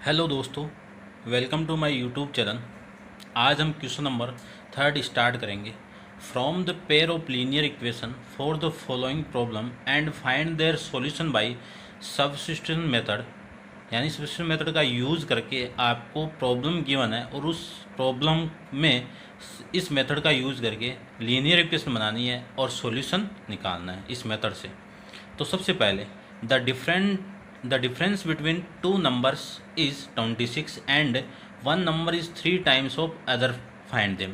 Hello दोस्तों, welcome to my YouTube channel. आज हम क्वेश्चन नंबर 3 स्टार्ट करेंगे। From the pair of linear equation for the following problem and find their solution by substitution method. यानी substitution method का use करके आपको problem given है और उस प्रॉब्लम में इस मेथड का यूज़ करके लीनियर इक्वेशन बनानी है और सॉल्यूशन निकालना है इस मेथड से। तो सबसे पहले the difference between two numbers is 26 and one number is 3 times of other, find them।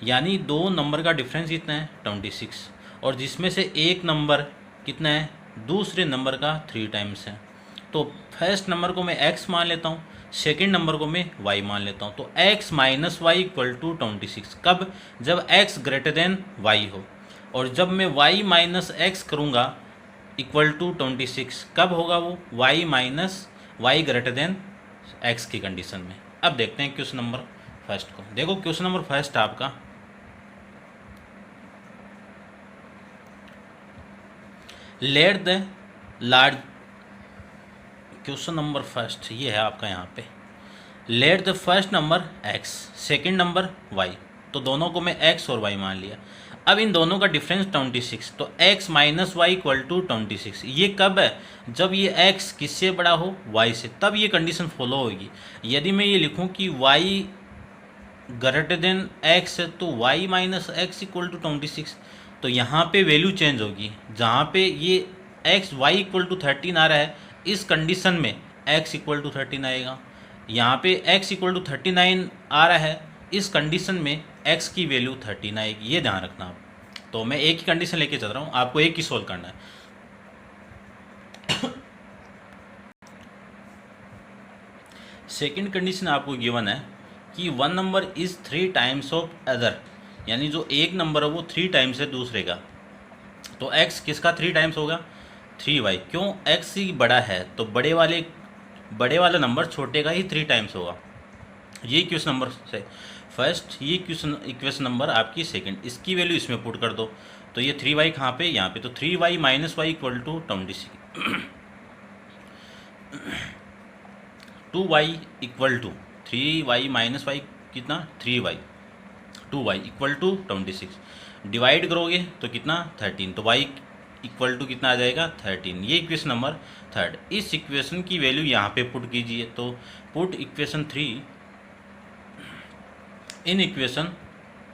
यानी दो नंबर का डिफरेंस कितना है 26 और जिसमें से एक नंबर कितना है दूसरे नंबर का 3 टाइम्स है। तो फर्स्ट नंबर को मैं x मान लेता हूँ, सेकेंड नंबर को मैं y मान लेता हूँ। तो x minus Y equal to 26 कब? जब x ग्रेटर देन y हो। और जब मैं y माइनस एक्स करूँगा इक्वल टू 26 कब होगा? वो y minus Y greater than X की कंडीशन में। अब देखते हैं क्वेश्चन नंबर फर्स्ट को। देखो क्वेश्चन नंबर फर्स्ट आपका let the large, question number first ये है आपका यहाँ पे, let the first number x second number y। तो दोनों को मैं x और y मान लिया। अब इन दोनों का डिफरेंस 26, तो x minus Y equal to 26। ये कब है? जब ये x किससे बड़ा हो? y से, तब ये कंडीशन फॉलो होगी। यदि मैं ये लिखूं कि y ग्रेटर देन x है तो y minus X equal to 26, तो यहाँ पे वैल्यू चेंज होगी। जहाँ पे ये x y इक्वल टू 13 आ रहा है, इस कंडीशन में x इक्वल टू 13 आएगा। यहाँ पे x इक्वल टू 39 आ रहा है, इस कंडीशन में x की वैल्यू 13 आएगी। ये ध्यान रखना आप। तो मैं एक ही कंडीशन लेके चल रहा हूँ, आपको एक ही सोल्व करना है। सेकंड कंडीशन आपको गिवन है कि one number is 3 times of other, यानी जो एक नंबर है वो 3 टाइम्स है दूसरे का। तो x किसका 3 टाइम्स होगा? 3y। क्यों? x ही बड़ा है तो बड़े वाला नंबर छोटे का ही 3 टाइम्स होगा। ये क्वेश्चन नंबर से फर्स्ट, ये इक्वेशन नंबर आपकी सेकंड। इसकी वैल्यू इसमें पुट कर दो। तो ये 3y कहाँ पे? यहाँ पे। तो 3y minus Y equal to 26, 2y equal to 3y minus Y कितना? 3y, 2y equal to 26। Divide करोगे तो कितना? 13। तो y इक्वल टू कितना आ जाएगा? 13। ये इक्वेशन नंबर थर्ड। इस इक्वेशन की वैल्यू यहाँ पे पुट कीजिए। तो पुट इक्वेशन 3 इन इक्वेशन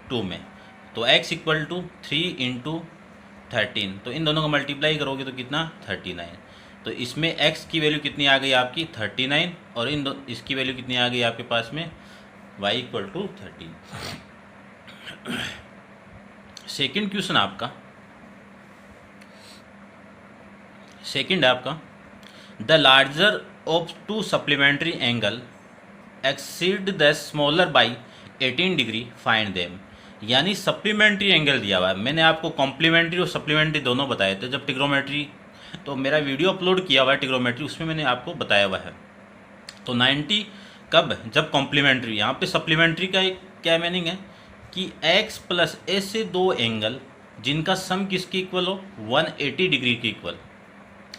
2 में। तो x इक्वल टू 3 इंटू 13, तो इन दोनों को मल्टीप्लाई करोगे तो कितना? 39। तो इसमें x की वैल्यू कितनी आ गई आपकी? 39, और इसकी वैल्यू कितनी आ गई आपके पास में? y equal to 13। Second question आपका, सेकेंड है आपका, the larger of two supplementary angle exceed the smaller by 18 degree, find them. यानी सप्लीमेंट्री एंगल दिया हुआ है। मैंने आपको कॉम्प्लीमेंट्री और सप्लीमेंट्री दोनों बताए थे जब ट्रिग्नोमेट्री, तो मेरा वीडियो अपलोड किया हुआ है ट्रिग्नोमेट्री, उसमें मैंने आपको बताया हुआ है। तो 90 कब? जब कॉम्प्लीमेंट्री। यहाँ पे सप्लीमेंट्री का एक क्या मीनिंग है कि x प्लस ए से दो एंगल जिनका सम किसके इक्वल हो? 180 डिग्री के इक्वल,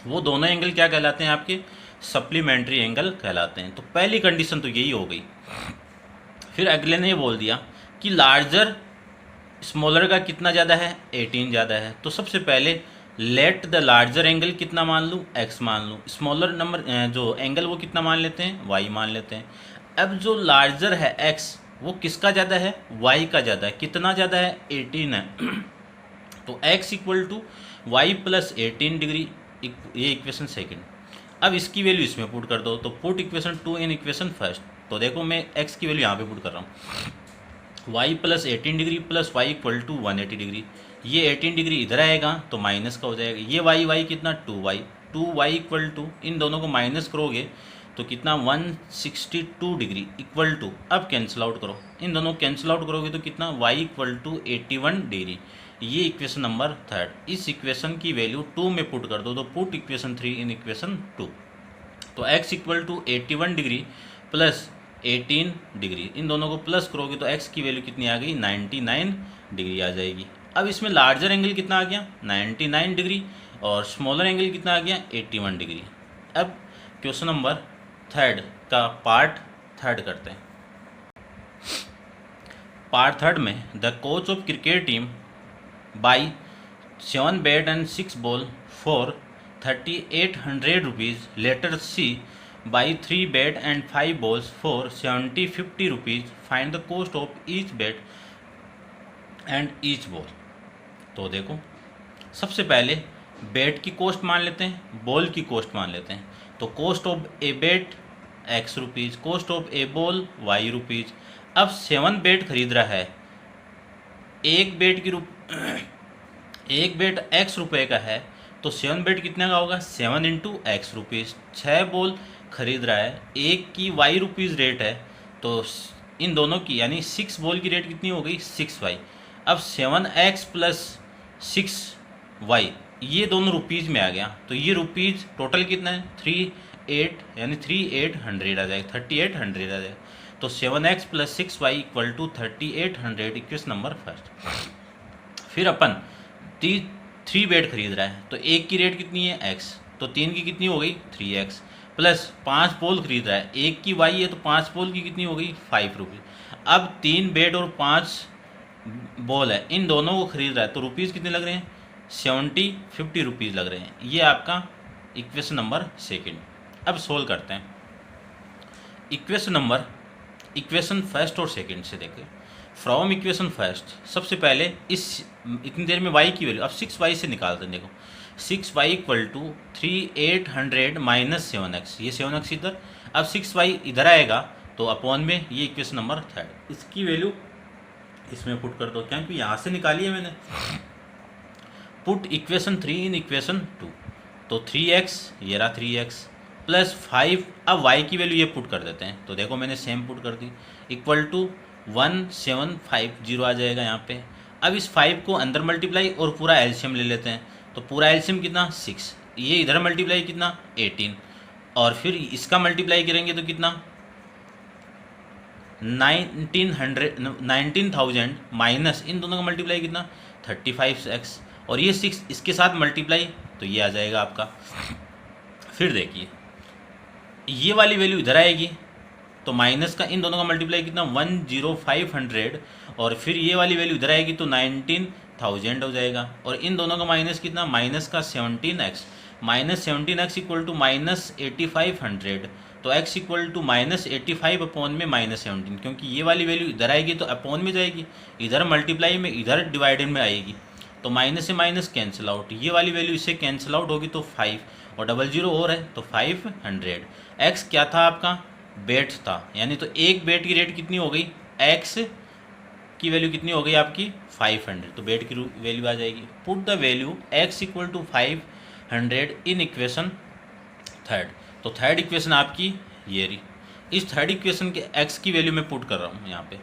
वो दोनों एंगल क्या कहलाते हैं? आपके सप्लीमेंट्री एंगल कहलाते हैं। तो पहली कंडीशन तो यही हो गई। फिर अगले ने ये बोल दिया कि लार्जर स्मॉलर का कितना ज़्यादा है? 18 ज़्यादा है। तो सबसे पहले लेट द लार्जर एंगल कितना मान लूँ? x मान लूँ। स्मॉलर नंबर जो एंगल वो कितना मान लेते हैं? y मान लेते हैं। अब जो लार्जर है x, वो किसका ज़्यादा है? y का ज़्यादा है। कितना ज़्यादा है? 18 है। तो x equal to Y plus 18 degree, ये इक्वेशन सेकेंड। अब इसकी वैल्यू इसमें पुट कर दो। तो put equation 2 in equation first. तो देखो मैं x की वैल्यू यहाँ पे पुट कर रहा हूँ, y plus 18 degree plus Y equal to 180 degree. ये 18 डिग्री इधर आएगा तो माइनस का हो जाएगा। ये y कितना? 2y इक्वल टू, इन दोनों को माइनस करोगे तो कितना? 162 डिग्री इक्वल टू, अब कैंसिल आउट करो, इन दोनों कैंसिल आउट करोगे तो कितना? y equal to 81 degree. ये इक्वेशन नंबर थर्ड। इस इक्वेशन की वैल्यू 2 में पुट कर दो। तो पुट इक्वेशन 3 इन इक्वेशन 2। तो x equal to 81 degree plus 18 degree, इन दोनों को प्लस करोगे तो x की वैल्यू कितनी आ गई? 99 डिग्री आ जाएगी। अब इसमें लार्जर एंगल कितना आ गया? 99 डिग्री, और स्मॉलर एंगल कितना आ गया? 81 डिग्री। अब क्वेश्चन नंबर थर्ड का पार्ट थर्ड करते हैं। पार्ट थर्ड में the coach of cricket team buy 7 bat and 6 ball for 3800 rupees, later she buy 3 bat and 5 balls for 70-50 rupees, find the cost of each bat and each ball. तो देखो, सबसे पहले bat की cost मान लेते हैं, ball की cost मान लेते हैं। तो cost of a bat X rupees, cost of a ball Y rupees. अब 7 बैट खरीद रहा है, एक बैट की एक बैट एक्स रुपये का है, तो 7 बैट कितने का होगा, 7 इंटू एक्स रुपीज़। 6 बॉल खरीद रहा है, एक की वाई रुपीज़ रेट है, तो इन दोनों की यानी 6 बॉल की रेट कितनी हो गई, 6 वाई। अब 7x प्लस 6y ये दोनों रुपीज़ में आ गया, तो ये रुपीज़ टोटल कितना है, 38 यानी 3800 आ जाएगा, 3800 आ जाएगा। तो 7x plus 6y equal to 3800, equation number first. फिर अपन 3 बैट खरीद रहा है, तो एक की रेट कितनी है x, तो 3 की कितनी हो गई 3x, प्लस 5 बॉल खरीद रहा है, एक की y है तो 5 बॉल की कितनी हो गई 5 रुपीज़। अब 3 बैट और 5 बॉल है, इन दोनों को खरीद रहा है, तो रुपीज़ कितने लग रहे हैं, 70-50 रुपीज़ लग रहे हैं। ये आपका इक्वेशन नंबर सेकंड। अब सोल्व करते हैं इक्वेशन फर्स्ट और सेकंड से। देखें, फ्रॉम इक्वेशन फर्स्ट सबसे पहले इतनी देर में y की वैल्यू अब 6y से निकालते हैं। देखो 6y equal to 3800 minus 7x, ये 7x इधर, अब 6y इधर आएगा तो अपॉन में ये इक्वेशन नंबर थर्ड, इसकी वैल्यू इसमें पुट कर दो, क्योंकि यहाँ से निकाली है मैंने। पुट इक्वेशन 3 इन इक्वेशन 2, तो 3x ये रहा 3x प्लस 5, अब y की वैल्यू ये पुट कर देते हैं, तो देखो मैंने सेम पुट कर दी, इक्वल टू 1750 आ जाएगा यहाँ पे। अब इस 5 को अंदर मल्टीप्लाई और पूरा एलसीएम ले लेते हैं, तो पूरा एलसीएम कितना 6, ये इधर मल्टीप्लाई कितना 18, और फिर इसका मल्टीप्लाई करेंगे तो कितना 19,000 माइनस इन दोनों का मल्टीप्लाई कितना 35x, और ये 6 इसके साथ मल्टीप्लाई, तो ये आ जाएगा आपका। फिर देखिए ये वाली वैल्यू इधर आएगी, तो माइनस का इन दोनों का मल्टीप्लाई कितना 10500, और फिर ये वाली वैल्यू इधर आएगी तो 19,000 हो जाएगा, और इन दोनों का माइनस कितना, माइनस का 17x, minus 17x equal to minus 8500, तो x equal to minus 85 upon में माइनस 17, क्योंकि ये वाली वैल्यू इधर आएगी तो अपॉन में जाएगी, इधर मल्टीप्लाई में इधर डिवाइडेड में आएगी, तो माइनस से माइनस कैंसिल आउट, ये वाली वैल्यू इससे कैंसिल आउट होगी तो 5 और 00 और है तो 500। x क्या था आपका, बेट था, यानी तो एक बेट की रेट कितनी हो गई, x की वैल्यू कितनी हो गई आपकी 500, तो बेट की वैल्यू आ जाएगी। Put the value x equal to 500 in equation third, तो थर्ड इक्वेशन आपकी ये रही। इस थर्ड इक्वेशन के x की वैल्यू मैं पुट कर रहा हूँ यहाँ पे,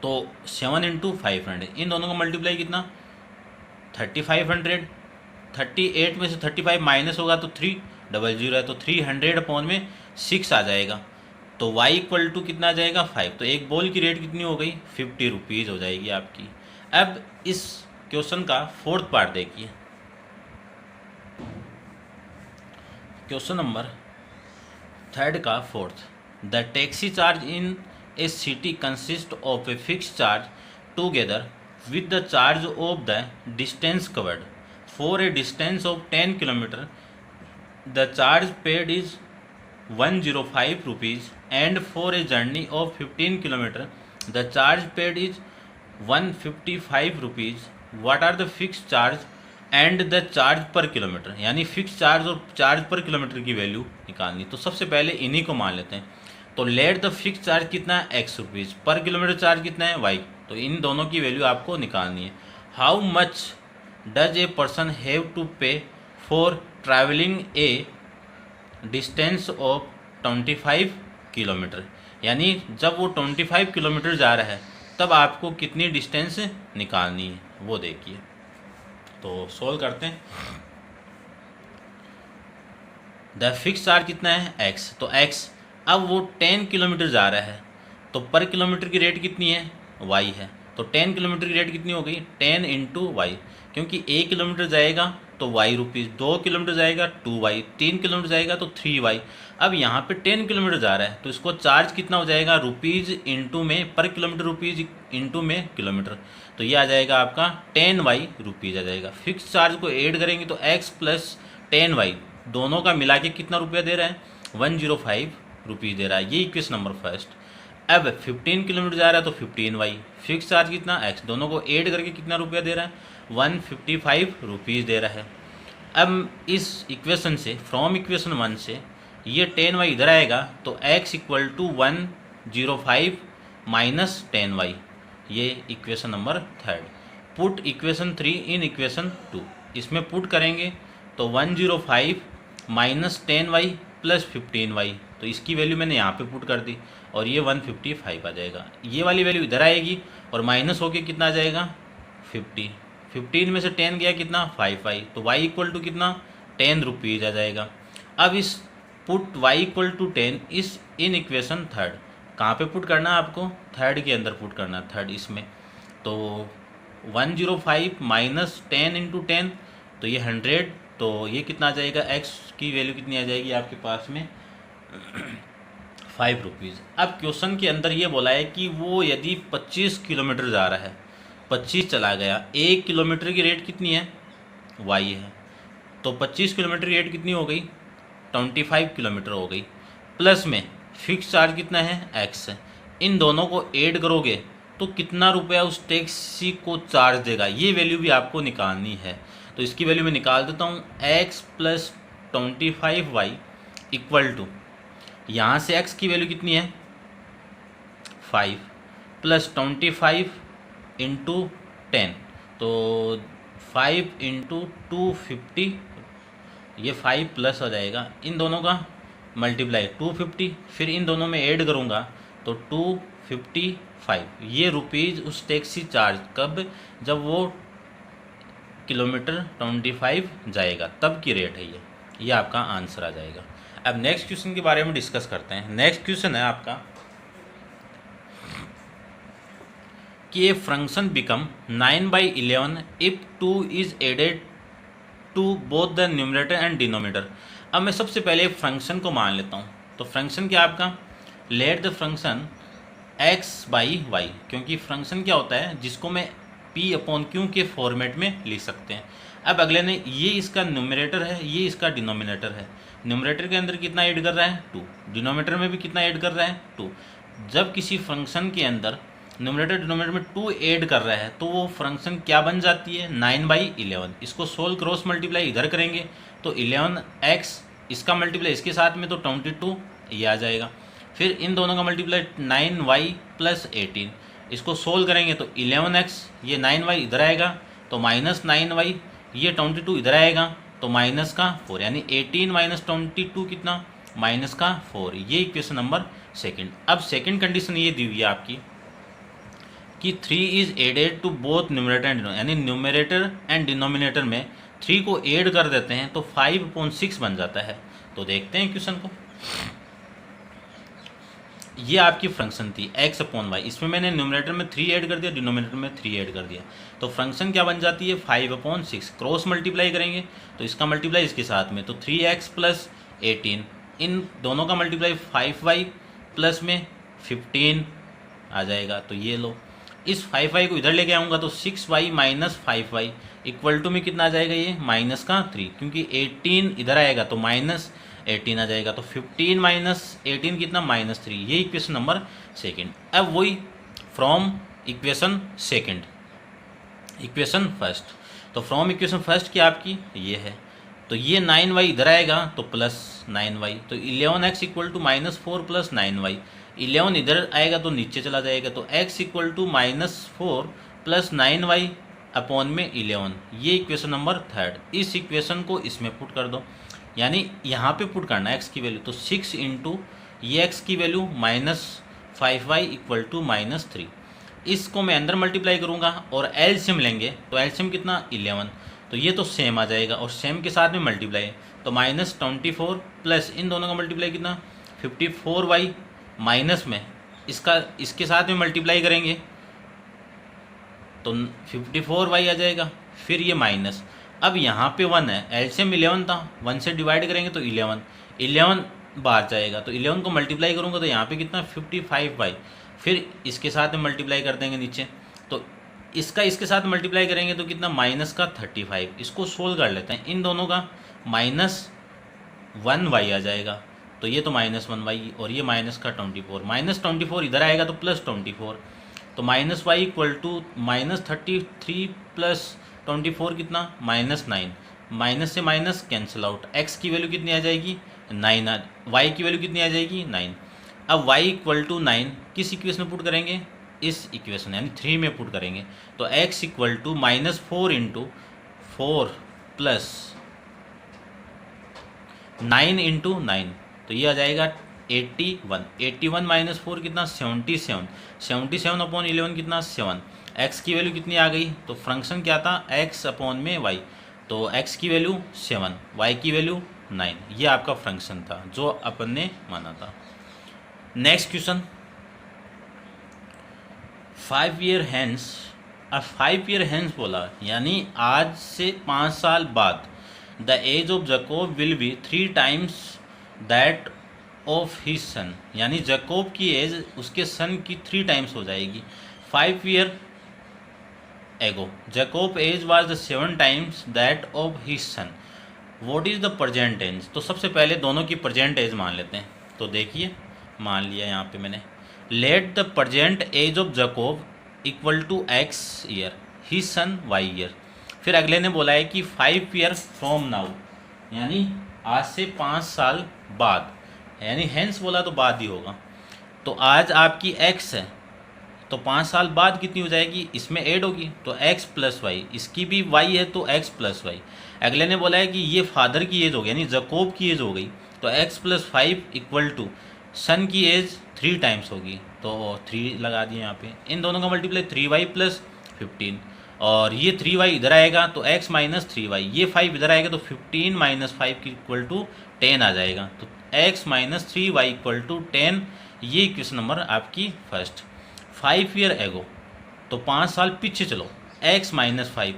तो 7 इंटू 500, इन दोनों का मल्टीप्लाई कितना 3500, 38 में से 35 माइनस होगा तो 300 है, तो 300 अपॉन में 6 आ जाएगा, तो y इक्वल टू कितना आ जाएगा 5, तो एक बॉल की रेट कितनी हो गई 50 रुपीज़ हो जाएगी आपकी। अब इस क्वेश्चन का फोर्थ पार्ट देखिए, क्वेश्चन नंबर थर्ड का fourth. The taxi charge in a city consist of a fix charge together with the charge of the distance covered for a distance of 10 kilometre. The charge paid is 105 rupees and for a journey of 15 kilometre the charge paid is 155 rupees. What are the fix charge and the charge per kilometre, यानी fix charge और charge per kilometre की value निकालनी। तो सबसे पहले इन्हीं को मान लेते हैं, तो लेट द फिक्स चार्ज कितना है x रुपीज़, पर किलोमीटर चार्ज कितना है y, तो इन दोनों की वैल्यू आपको निकालनी है। How much does a person have to pay for travelling a distance of 25 kilometre, यानी जब वो 25 किलोमीटर जा रहा है तब आपको कितनी डिस्टेंस निकालनी है वो देखिए। तो सोल्व करते हैं। द फिक्स चार्ज कितना है x, तो x अब वो 10 किलोमीटर जा रहा है तो पर किलोमीटर की रेट कितनी है y है, तो 10 किलोमीटर की रेट कितनी हो गई 10 इंटू वाई, क्योंकि 1 किलोमीटर जाएगा तो वाई रुपीज़, 2 किलोमीटर जाएगा 2y, 3 किलोमीटर जाएगा तो 3y। अब यहाँ पे 10 किलोमीटर जा रहा है तो इसको चार्ज कितना हो जाएगा, रुपीज़ इंटू में पर किलोमीटर, रुपीज़ इंटू में किलोमीटर, तो ये आ जाएगा आपका 10y रुपीज़ आ जाएगा। फिक्स चार्ज को ऐड करेंगे तो x प्लस 10y दोनों का मिला के कितना रुपया दे रहा है, 105 रुपीज़ दे रहा है। ये इक्वेशन नंबर फर्स्ट। अब 15 किलोमीटर जा रहा है तो 15y, फिक्स चार्ज कितना x, दोनों को ऐड करके कितना रुपया दे रहा है, 155 रुपीज़ दे रहा है। अब इस इक्वेशन से, फ्रॉम इक्वेशन 1 से ये 10y इधर आएगा तो x equal to 105 minus 10y, ये equation number third. Put equation 3 in equation 2, इसमें पुट करेंगे तो 105 माइनस 10y प्लस 15y, तो इसकी वैल्यू मैंने यहाँ पे पुट कर दी और ये 155 आ जाएगा। ये वाली वैल्यू इधर आएगी और माइनस होके कितना आ जाएगा, 50, 15 में से 10 गया कितना, 5y, तो y इक्वल टू कितना, 10 रुपीज़ आ जाएगा। अब इस पुट y इक्वल टू 10 इस इन इक्वेशन थर्ड, कहाँ पे पुट करना है आपको, थर्ड के अंदर पुट करना है, थर्ड इसमें। तो 105 माइनस 10 इंटू 10 तो ये 100, तो ये कितना आ जाएगा, x की वैल्यू कितनी आ जाएगी आपके पास में 5 रुपीज़। अब क्वेश्चन के अंदर ये बोला है कि वो यदि 25 किलोमीटर जा रहा है, 25 चला गया, 1 किलोमीटर की रेट कितनी है, y है, तो 25 किलोमीटर की रेट कितनी हो गई, 25 किलोमीटर हो गई। प्लस में फिक्स चार्ज कितना है, x है, इन दोनों को ऐड करोगे तो कितना रुपया उस टैक्सी को चार्ज देगा, ये वैल्यू भी आपको निकालनी है। तो इसकी वैल्यू मैं निकाल देता हूँ, x plus 25y equal to, यहाँ से x की वैल्यू कितनी है 5 प्लस 25 इंटू 10, तो 5 इंटू 250, ये 5 प्लस हो जाएगा, इन दोनों का मल्टीप्लाई 250, फिर इन दोनों में ऐड करूँगा तो 255, ये रुपीज़ उस टैक्सी चार्ज, कब, जब वो किलोमीटर 25 जाएगा तब की रेट है ये आपका आंसर आ जाएगा। अब नेक्स्ट क्वेश्चन के बारे में डिस्कस करते हैं। नेक्स्ट क्वेश्चन है आपका कि a function become 9/11 if 2 is added to both the numerator and denominator. अब मैं सबसे पहले फंक्शन को मान लेता हूँ, तो फंक्शन क्या आपका, लेट द फंक्शन x/y, क्योंकि फंक्शन क्या होता है जिसको मैं p/q के फॉर्मेट में लिख सकते हैं। अब अगले ने, ये इसका न्यूमरेटर है, ये इसका डिनोमिनेटर है, न्यूमरेटर के अंदर कितना ऐड कर रहा है 2, डिनोमिनेटर में भी कितना ऐड कर रहा है 2। जब किसी फंक्शन के अंदर न्यूमरेटर डिनोमिनेटर में 2 ऐड कर रहा है तो वो फंक्शन क्या बन जाती है, 9/11। इसको सोल्व क्रॉस मल्टीप्लाई इधर करेंगे तो 11x, इसका मल्टीप्लाई इसके साथ में तो 22 ये आ जाएगा, फिर इन दोनों का मल्टीप्लाई 9y प्लस 18, इसको सोल्व करेंगे तो 11x, ये 9y इधर आएगा तो माइनस 9y, ये 22 इधर आएगा तो माइनस का 4, यानी 18 माइनस 22 कितना, माइनस का 4। ये इक्वेशन नंबर सेकंड। अब सेकंड कंडीशन ये दी हुई है आपकी कि 3 is added to both numerator and denominator, यानी न्यूमरेटर एंड डिनोमिनेटर में 3 को ऐड कर देते हैं तो 5/6 बन जाता है। तो देखते हैं क्वेश्चन को। ये आपकी फंक्शन थी x/y, इसमें मैंने न्यूमरेटर में 3 ऐड कर दिया, डिनोमिनेटर में 3 ऐड कर दिया, तो फंक्शन क्या बन जाती है 5/6। क्रॉस मल्टीप्लाई करेंगे तो इसका मल्टीप्लाई इसके साथ में तो 3x प्लस 18, इन दोनों का मल्टीप्लाई 5y प्लस में 15 आ जाएगा। तो ये लो, इस 5y को इधर लेके आऊँगा तो 6y minus 5y equal to में कितना आ जाएगा, ये माइनस का 3, क्योंकि 18 इधर आएगा तो माइनस 18 आ जाएगा, तो 15 माइनस 18 कितना, माइनस 3। ये इक्वेशन नंबर सेकंड। अब वही from equation second equation first, तो फ्रॉम इक्वेशन फर्स्ट की आपकी ये है, तो ये 9y इधर आएगा तो प्लस 9y, तो 11x equal to minus 4 plus 9y, 11 इधर आएगा तो नीचे चला जाएगा, तो x equal to -4 plus 9y upon में 11। ये इक्वेशन नंबर थर्ड। इस इक्वेशन को इसमें पुट कर दो, यानी यहाँ पे पुट करना है x की वैल्यू, तो 6 इंटू ये x की वैल्यू -5y इक्वल टू -3। इसको मैं अंदर मल्टीप्लाई करूँगा और एलसीएम लेंगे तो एलसीएम कितना 11, तो ये तो सेम आ जाएगा और सेम के साथ में मल्टीप्लाई, तो -24 प्लस इन दोनों का मल्टीप्लाई कितना 54y, माइनस में इसका इसके साथ में मल्टीप्लाई करेंगे तो 54y आ जाएगा, फिर ये माइनस अब यहाँ पे 1 है, एलसीएम 11 था, 1 से डिवाइड करेंगे तो 11 बाहर जाएगा, तो 11 को मल्टीप्लाई करूँगा तो यहाँ पे कितना 55y, फिर इसके साथ में मल्टीप्लाई कर देंगे नीचे, तो इसका इसके साथ मल्टीप्लाई करेंगे तो कितना माइनस का 35। इसको सोल्व कर लेते हैं, इन दोनों का -1y आ जाएगा, तो ये तो -1y और ये माइनस का 24, -24 इधर आएगा तो +24, तो -y इक्वल टू -33 + 24 कितना -9, माइनस से माइनस कैंसिल आउट, x की वैल्यू कितनी आ जाएगी 9, y की वैल्यू कितनी आ जाएगी 9। अब y इक्वल टू 9 किस इक्वेशन में पुट करेंगे, इस इक्वेशन यानी 3 में पुट करेंगे, तो x इक्वल टू -4 × 4 + 9 × 9, तो ये आ जाएगा 81, 81 - 4 कितना 77, 77/11 कितना 7, x की वैल्यू कितनी आ गई, तो फंक्शन क्या था x/y, तो x की वैल्यू 7, y की वैल्यू 9, ये आपका फंक्शन था जो अपन ने माना था। नेक्स्ट क्वेश्चन, 5 ईयर हैंस, अब 5 ईयर हैंस बोला यानी आज से 5 साल बाद, the age of Jacob will be 3 times that of his son, यानी जैकोब की एज उसके सन की 3 टाइम्स हो जाएगी। 5 year ago Jacob age was the 7 times that of his son, what is the present age, तो सबसे पहले दोनों की प्रेजेंट एज मान लेते हैं, तो देखिए मान लिया यहाँ पे मैंने, let the present age of Jacob equal to x year, his son y year, फिर अगले ने बोला है कि 5 ईयर फ्रॉम नाउ, यानी आज से 5 साल बाद, यानी हैंस बोला तो बाद ही होगा, तो आज आपकी x है तो 5 साल बाद कितनी हो जाएगी, इसमें ऐड होगी तो x + y, इसकी भी y है तो x + y, अगले ने बोला है कि ये फादर की एज हो गई यानी जैकोब की एज हो गई, तो x + 5 इक्वल टू सन की एज 3 टाइम्स होगी, तो 3 लगा दिए यहाँ पे, इन दोनों का मल्टीप्लाई 3y + 15, और ये 3y इधर आएगा तो x - 3y, ये 5 इधर आएगा तो 15 - 5 की इक्वल टू 10 आ जाएगा, तो x - 3y इक्वल टू 10, ये क्वेश्चन नंबर आपकी फर्स्ट। 5 ईयर एगो, तो 5 साल पीछे चलो, x - 5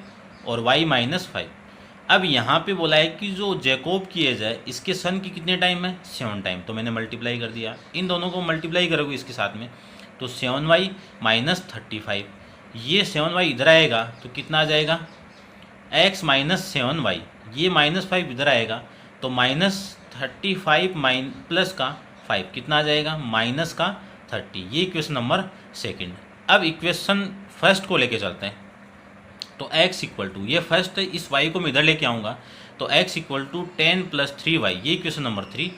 और y - 5। अब यहाँ पे बोला है कि जो जैकोब की एज है इसके सन की कितने टाइम है 7 टाइम, तो मैंने मल्टीप्लाई कर दिया, इन दोनों को मल्टीप्लाई करोगे इसके साथ में तो 7y - 35, ये 7y इधर आएगा तो कितना आ जाएगा x - 7y, ये -5 इधर आएगा तो -35 प्लस का 5 कितना आ जाएगा -30, ये इक्वेशन नंबर सेकंड। अब इक्वेशन फर्स्ट को लेके चलते हैं, तो x इक्वल टू, ये फर्स्ट है, इस y को मैं इधर लेके आऊँगा तो x इक्वल टू 10 + 3y, ये इक्वेशन नंबर 3,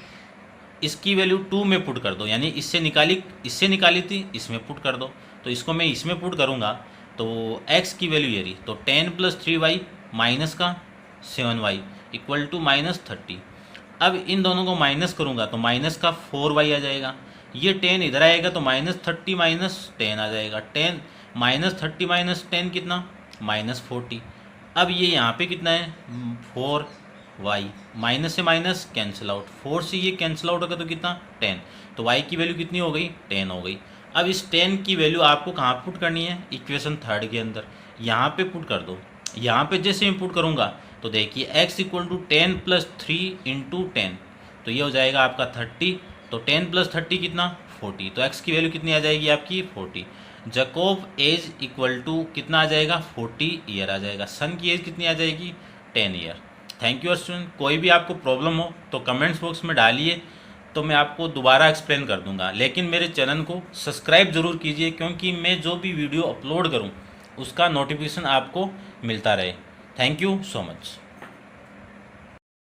इसकी वैल्यू 2 में पुट कर दो, यानी इससे निकाली थी इसमें पुट कर दो, तो इसको मैं इसमें पुट करूँगा तो x की वैल्यू ये रही, तो 10 + 3y माइनस का 7y इक्वल टू -30। अब इन दोनों को माइनस करूँगा तो माइनस का 4y आ जाएगा, ये 10 इधर आएगा तो -30 - 10 आ जाएगा, 10 -30 - 10 कितना -40। अब ये यहाँ पे कितना है 4y, माइनस से माइनस कैंसिल आउट, 4 से ये कैंसिल आउट होगा तो कितना 10, तो y की वैल्यू कितनी हो गई 10 हो गई। अब इस 10 की वैल्यू आपको कहाँ पुट करनी है, इक्वेशन थर्ड के अंदर, यहाँ पे पुट कर दो। यहाँ पे जैसे मैं पुट करूँगा तो देखिए x इक्वल टू 10 + 3 × 10, तो ये हो जाएगा आपका 30, तो 10 + 30 कितना 40, तो x की वैल्यू कितनी आ जाएगी आपकी 40। जैकोब एज इक्वल टू कितना आ जाएगा 40 ईयर आ जाएगा, सन की एज कितनी आ जाएगी 10 ईयर। थैंक यू स्टूडेंट, कोई भी आपको प्रॉब्लम हो तो कमेंट्स बॉक्स में डालिए, तो मैं आपको दोबारा एक्सप्लेन कर दूंगा, लेकिन मेरे चैनल को सब्सक्राइब ज़रूर कीजिए क्योंकि मैं जो भी वीडियो अपलोड करूं उसका नोटिफिकेशन आपको मिलता रहे। Thank you so much.